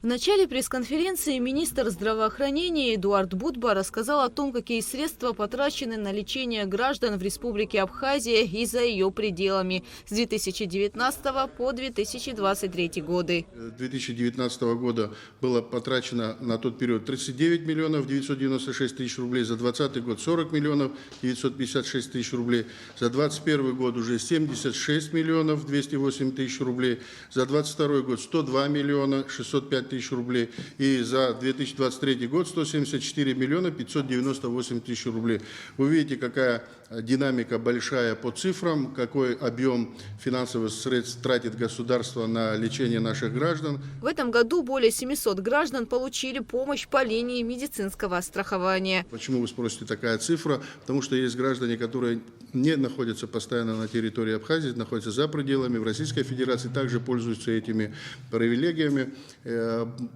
В начале пресс-конференции министр здравоохранения Эдуард Будба рассказал о том, какие средства потрачены на лечение граждан в Республике Абхазия и за ее пределами с 2019 по 2023 годы. 2019 года было потрачено на тот период 39 миллионов 996 тысяч рублей, за 2020 год 40 миллионов 956 тысяч рублей, за 2021 год уже 76 миллионов 208 тысяч рублей, за 2022 год 102 миллиона 605 тысяч рублей и за 2023 год 174 миллиона 598 тысяч рублей. Вы видите, какая динамика большая по цифрам, какой объем финансовых средств тратит государство на лечение наших граждан. В этом году более 700 граждан получили помощь по линии медицинского страхования. Почему, вы спросите, такая цифра? Потому что есть граждане, которые не находятся постоянно на территории Абхазии, находятся за пределами, в Российской Федерации, также пользуются этими привилегиями,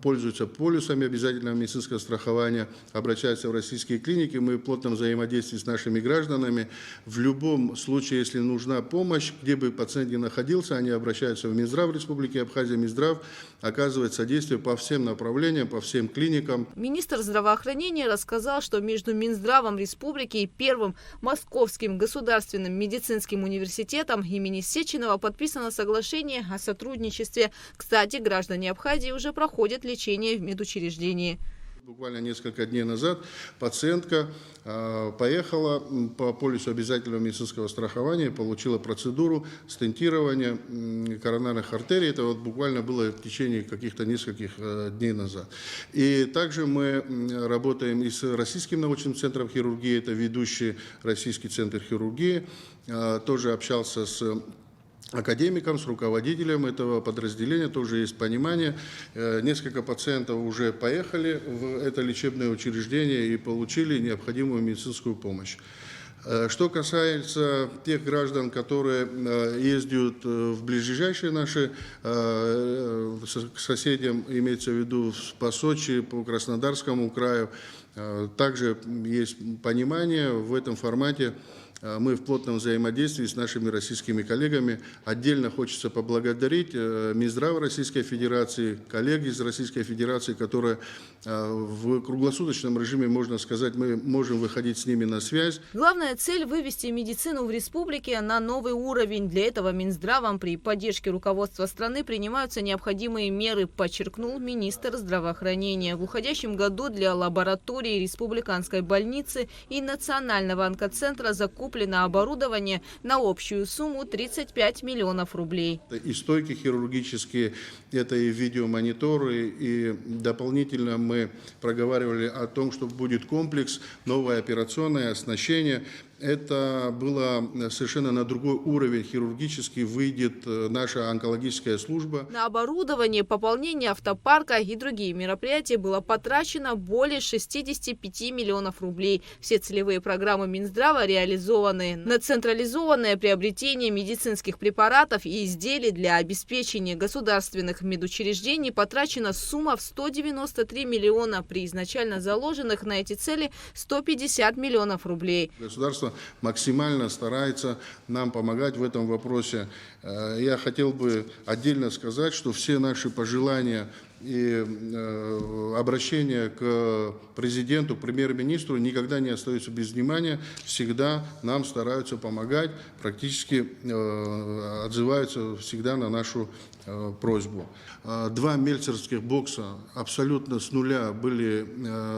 пользуются полюсами обязательного медицинского страхования, обращаются в российские клиники. Мы в плотном взаимодействии с нашими гражданами. В любом случае, если нужна помощь, где бы пациент ни находился, они обращаются в Минздрав Республики Абхазия. Минздрав оказывает содействие по всем направлениям, по всем клиникам. Министр здравоохранения рассказал, что между Минздравом Республики и Первым Московским государственным медицинским университетом имени Сеченова подписано соглашение о сотрудничестве. Кстати, граждане Абхазии уже проходят лечение в медучреждении. Буквально несколько дней назад пациентка поехала по полису обязательного медицинского страхования, получила процедуру стентирования коронарных артерий. Это вот буквально было в течение каких-то нескольких дней назад. И также мы работаем и с Российским научным центром хирургии, это ведущий российский центр хирургии, тоже общался с академиком, с руководителем этого подразделения, тоже есть понимание. Несколько пациентов уже поехали в это лечебное учреждение и получили необходимую медицинскую помощь. Что касается тех граждан, которые ездят в ближайшие наши к соседям, имеется в виду по Сочи, по Краснодарскому краю, также есть понимание в этом формате. Мы в плотном взаимодействии с нашими российскими коллегами. Отдельно хочется поблагодарить Минздрав Российской Федерации, коллег из Российской Федерации, которые в круглосуточном режиме, можно сказать, мы можем выходить с ними на связь. Главная цель – вывести медицину в республике на новый уровень. Для этого Минздравом при поддержке руководства страны принимаются необходимые меры, подчеркнул министр здравоохранения. В уходящем году для лаборатории Республиканской больницы и Национального онкоцентра закуплено оборудование на общую сумму 35 миллионов рублей. И стойки хирургические, это и видеомониторы, и дополнительно мы проговаривали о том, что будет комплекс, новое операционное оснащение. Это было совершенно на другой уровень хирургический, выйдет наша онкологическая служба. На оборудование, пополнение автопарка и другие мероприятия было потрачено более 65 миллионов рублей. Все целевые программы Минздрава реализованы. На централизованное приобретение медицинских препаратов и изделий для обеспечения государственных медучреждений потрачена сумма в 193 миллиона, при изначально заложенных на эти цели 150 миллионов рублей. Государство максимально старается нам помогать в этом вопросе. Я хотел бы отдельно сказать, что все наши пожелания и обращения к президенту, к премьер-министру никогда не остаются без внимания. Всегда нам стараются помогать, практически отзываются всегда на нашу просьбу. 2 мельцерских бокса абсолютно с нуля были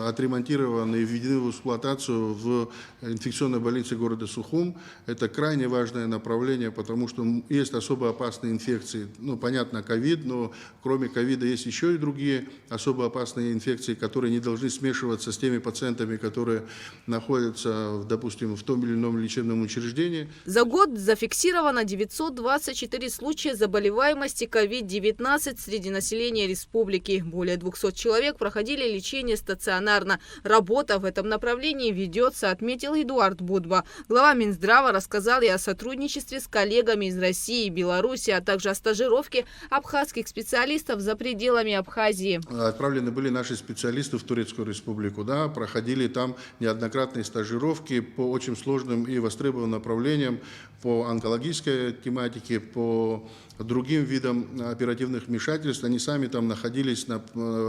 отремонтированы и введены в эксплуатацию в инфекционной больнице города Сухум. Это крайне важное направление, потому что есть особо опасные инфекции. Ну, понятно, ковид, но кроме ковида есть еще и другие особо опасные инфекции, которые не должны смешиваться с теми пациентами, которые находятся, допустим, в том или ином лечебном учреждении. За год зафиксировано 924 случая заболеваемости COVID-19 среди населения республики. Более 200 человек проходили лечение стационарно. Работа в этом направлении ведется, отметил Эдуард Будба. Глава Минздрава рассказал и о сотрудничестве с коллегами из России и Беларуси, а также о стажировке абхазских специалистов за пределами Абхазии. Отправлены были наши специалисты в Турецкую республику, да, проходили там неоднократные стажировки по очень сложным и востребованным направлениям. по онкологической тематике, по другим видам оперативных вмешательств. Они сами там находились на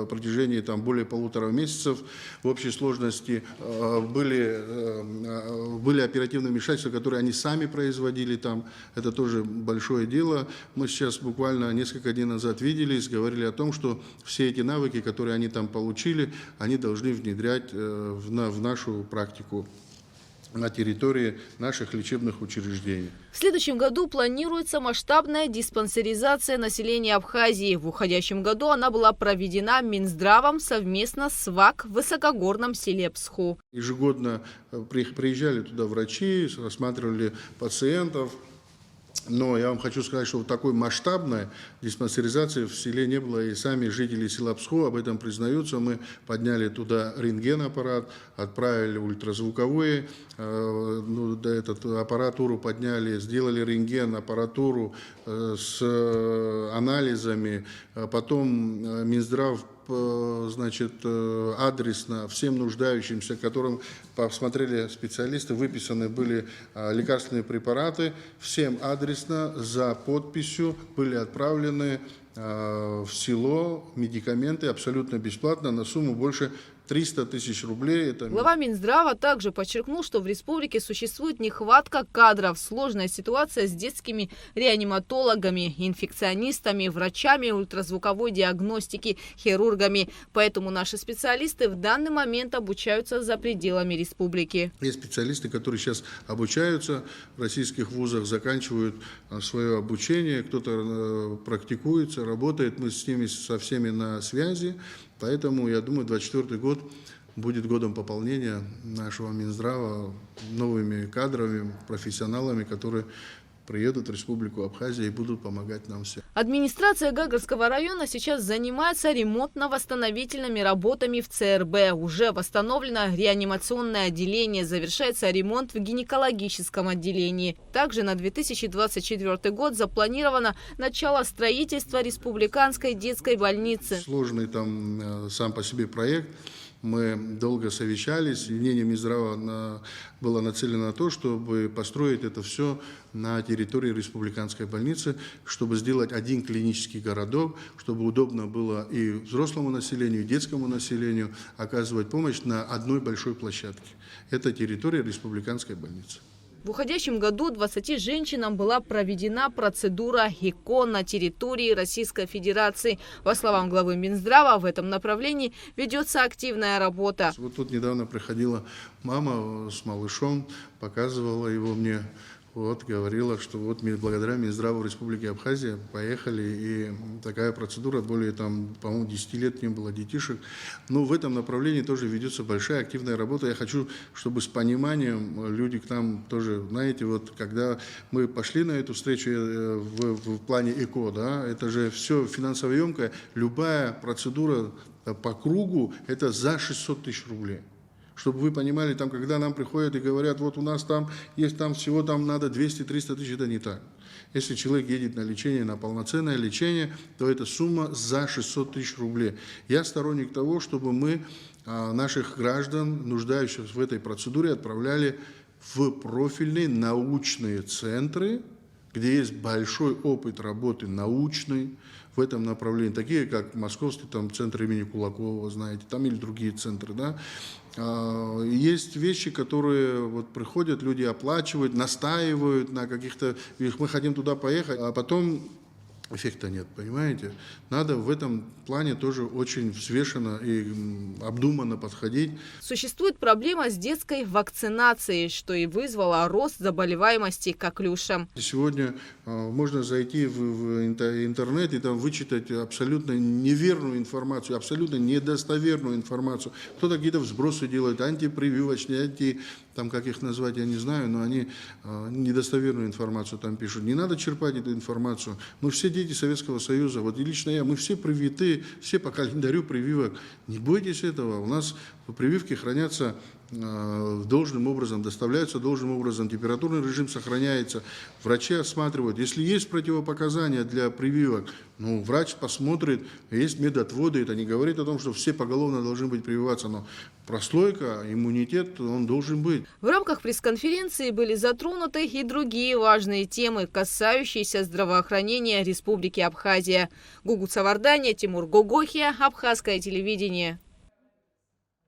протяжении там более 1,5 месяцев. В общей сложности были оперативные вмешательства, которые они сами производили там. Это тоже большое дело. Мы сейчас буквально несколько дней назад виделись, говорили о том, что все эти навыки, которые они там получили, они должны внедрять в нашу практику на территории наших лечебных учреждений. В следующем году планируется масштабная диспансеризация населения Абхазии. В уходящем году она была проведена Минздравом совместно с ВАК в высокогорном селе Псху. Ежегодно приезжали туда врачи, рассматривали пациентов. Но я вам хочу сказать, что такой масштабной диспансеризации в селе не было, и сами жители села Псху об этом признаются. Мы подняли туда рентген-аппарат, отправили ультразвуковые, аппаратуру подняли, сделали рентген-аппаратуру с анализами. Потом Минздрав, значит, адресно всем нуждающимся, которым посмотрели специалисты, выписаны были лекарственные препараты, всем адресно за подписью были отправлены в село медикаменты абсолютно бесплатно на сумму больше 300 тысяч рублей. Глава Минздрава также подчеркнул, что в республике существует нехватка кадров, сложная ситуация с детскими реаниматологами, инфекционистами, врачами ультразвуковой диагностики, хирургами. Поэтому наши специалисты в данный момент обучаются за пределами республики. Есть специалисты, которые сейчас обучаются в российских вузах, заканчивают свое обучение, кто-то практикуется, работает, мы с ними со всеми на связи. Поэтому, я думаю, 2024 год будет годом пополнения нашего Минздрава новыми кадровыми профессионалами, которые приедут в Республику Абхазия и будут помогать нам всем. Администрация Гагарского района сейчас занимается ремонтно-восстановительными работами в ЦРБ. Уже восстановлено реанимационное отделение, завершается ремонт в гинекологическом отделении. Также на 2024 год запланировано начало строительства республиканской детской больницы. Сложный там сам по себе проект. Мы долго совещались, мнение Минздрава было нацелено на то, чтобы построить это все на территории республиканской больницы, чтобы сделать один клинический городок, чтобы удобно было и взрослому населению, и детскому населению оказывать помощь на одной большой площадке. Это территория республиканской больницы. В уходящем году 20 женщинам была проведена процедура ЭКО на территории Российской Федерации. По словам главы Минздрава, в этом направлении ведется активная работа. Вот тут недавно приходила мама с малышом, показывала его мне. Вот, говорила, что вот благодаря Минздраву Республики Абхазия поехали, и такая процедура, более там, по-моему, 10 лет не было детишек. Но в этом направлении тоже ведется большая активная работа. Я хочу, чтобы с пониманием люди к нам тоже, знаете, вот когда мы пошли на эту встречу в плане ЭКО, да, это же все финансово емкое, любая процедура по кругу, это за 600 тысяч рублей. Чтобы вы понимали, там, когда нам приходят и говорят, вот у нас там есть там всего там надо 200-300 тысяч, это не так. Если человек едет на лечение, на полноценное лечение, то эта сумма за 600 тысяч рублей. Я сторонник того, чтобы мы наших граждан, нуждающихся в этой процедуре, отправляли в профильные научные центры, где есть большой опыт работы научной в этом направлении, такие как Московский там, центр имени Кулакова, знаете, там или другие центры, да. Есть вещи, которые вот приходят, люди оплачивают, настаивают на каких-то, мы хотим туда поехать, а потом эффекта нет, понимаете? Надо в этом плане тоже очень взвешенно и обдуманно подходить. Существует проблема с детской вакцинацией, что и вызвало рост заболеваемости коклюшем. Сегодня можно зайти в интернет и там вычитать абсолютно неверную информацию, абсолютно недостоверную информацию. Кто-то какие-то взбросы делает, антипрививочные, там как их назвать, я не знаю, но они недостоверную информацию там пишут. Не надо черпать эту информацию. Мы все дети Советского Союза, вот и лично я, мы все привиты, все по календарю прививок. Не бойтесь этого. У нас прививки хранятся должным образом, доставляются должным образом, температурный режим сохраняется, врачи осматривают. Если есть противопоказания для прививок, ну, врач посмотрит, есть медотводы, это не говорит о том, что все поголовно должны быть прививаться, но прослойка, иммунитет, он должен быть. В рамках пресс-конференции были затронуты и другие важные темы, касающиеся здравоохранения Республики Абхазия. Гугут Саварданя, Тимур Гогохия, Абхазское телевидение.